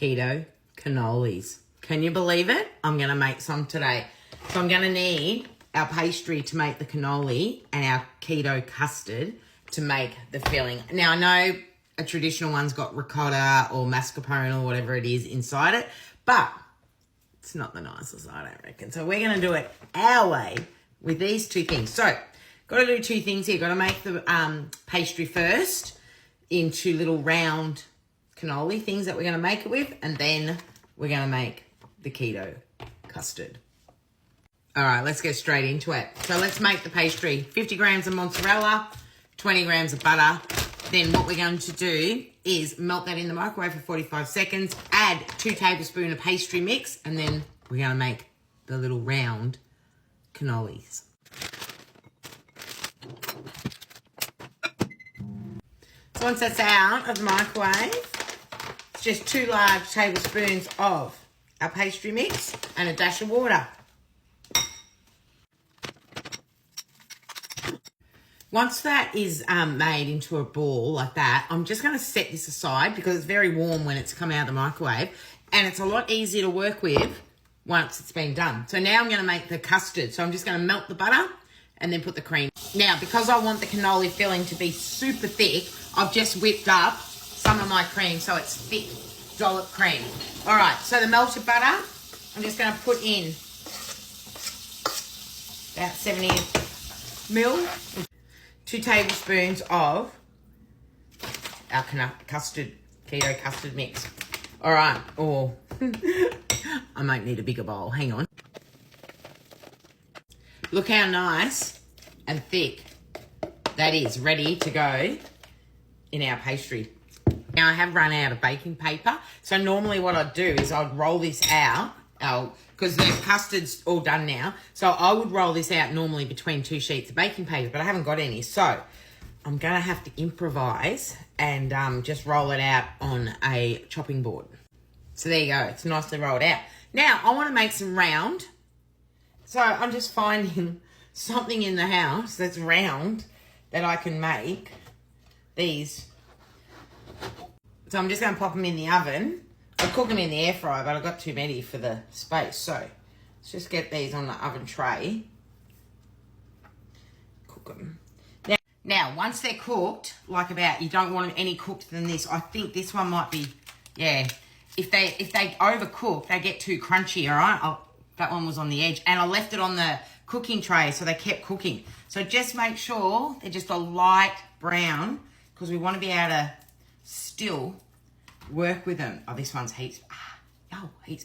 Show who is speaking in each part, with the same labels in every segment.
Speaker 1: keto cannolis. Can you believe it? I'm going to make some today. So I'm going to need our pastry to make the cannoli and our keto custard to make the filling. Now, I know a traditional one's got ricotta or mascarpone or whatever it is inside it, but it's not the nicest, I don't reckon. So we're going to do it our way with these two things. So, got to do two things here. Got to make the pastry first into little round cannoli things that we're going to make it with, and then we're going to make the keto custard. All right, let's get straight into it. So let's make the pastry. 50 grams of mozzarella, 20 grams of butter. Then what we're going to do is melt that in the microwave for 45 seconds, add 2 tablespoons of pastry mix, and then we're going to make the little round cannolis. So once that's out of the microwave, it's just 2 large tablespoons of our pastry mix and a dash of water. Once that is made into a ball like that, I'm just going to set this aside because it's very warm when it's come out of the microwave, and it's a lot easier to work with once it's been done. So now I'm going to make the custard. So I'm just going to melt the butter and then put the cream. Now, because I want the cannoli filling to be super thick, I've just whipped up some of my cream so it's thick dollop cream. All right, so the melted butter, I'm just going to put in about 70 ml. 2 tablespoons of our keto custard mix. All right, or I might need a bigger bowl. Hang on. Look how nice and thick that is, ready to go in our pastry. Now I have run out of baking paper, so normally what I'd do is I'd roll this out, because the custard's all done now, so I would roll this out normally between 2 sheets of baking paper, but I haven't got any, so I'm going to have to improvise and just roll it out on a chopping board. So there you go, it's nicely rolled out. Now I want to make some round, so I'm just finding something in the house that's round that I can make these. So I'm just going to pop them in the oven. I'll cook them in the air fryer, but I've got too many for the space. So let's just get these on the oven tray. Cook them. Now, once they're cooked, you don't want them any cooked than this. I think this one might be, yeah. If they overcook, they get too crunchy, all right? That one was on the edge. And I left it on the cooking tray, so they kept cooking. So just make sure they're just a light brown, because we want to be able to still work with them. Oh, this one's heaps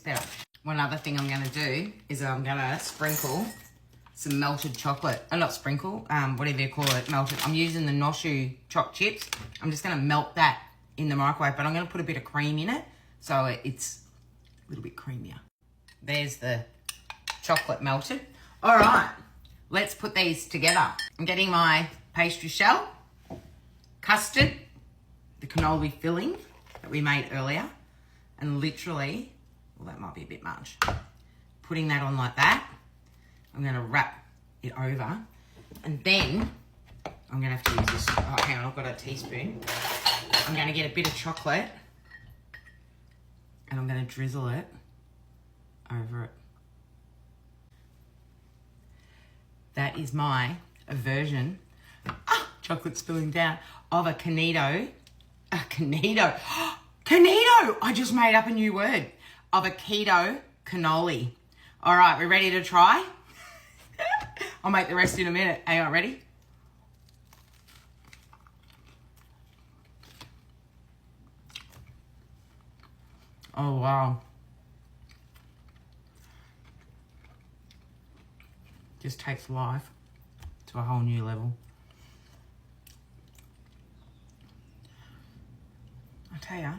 Speaker 1: better. One other thing I'm going to do is I'm going to sprinkle some melted chocolate. Not sprinkle, whatever you call it, melted. I'm using the Noshu choc chips. I'm just going to melt that in the microwave, but I'm going to put a bit of cream in it so it's a little bit creamier. There's the chocolate melted. All right, let's put these together. I'm getting my pastry shell, custard, the cannoli filling that we made earlier, and literally, well, that might be a bit much. Putting that on like that. I'm going to wrap it over, and then I'm going to have to use this. Oh, hang on, I've got a teaspoon. I'm going to get a bit of chocolate, and I'm going to drizzle it over it. That is my version, chocolate spilling down, of a keto. I just made up a new word. Of a keto cannoli. All right, we're ready to try? I'll make the rest in a minute. Hang on, ready? Oh, wow. Just takes life to a whole new level. I tell ya,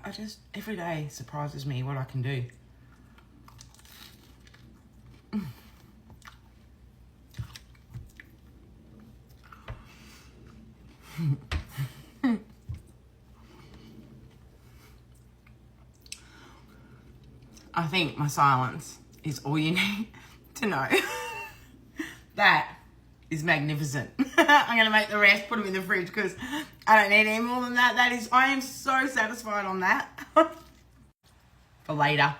Speaker 1: I just, every day surprises me what I can do. I think my silence is all you need to know. That is magnificent. I'm going to make the rest, put them in the fridge because I don't need any more than that. I am so satisfied on that. for later.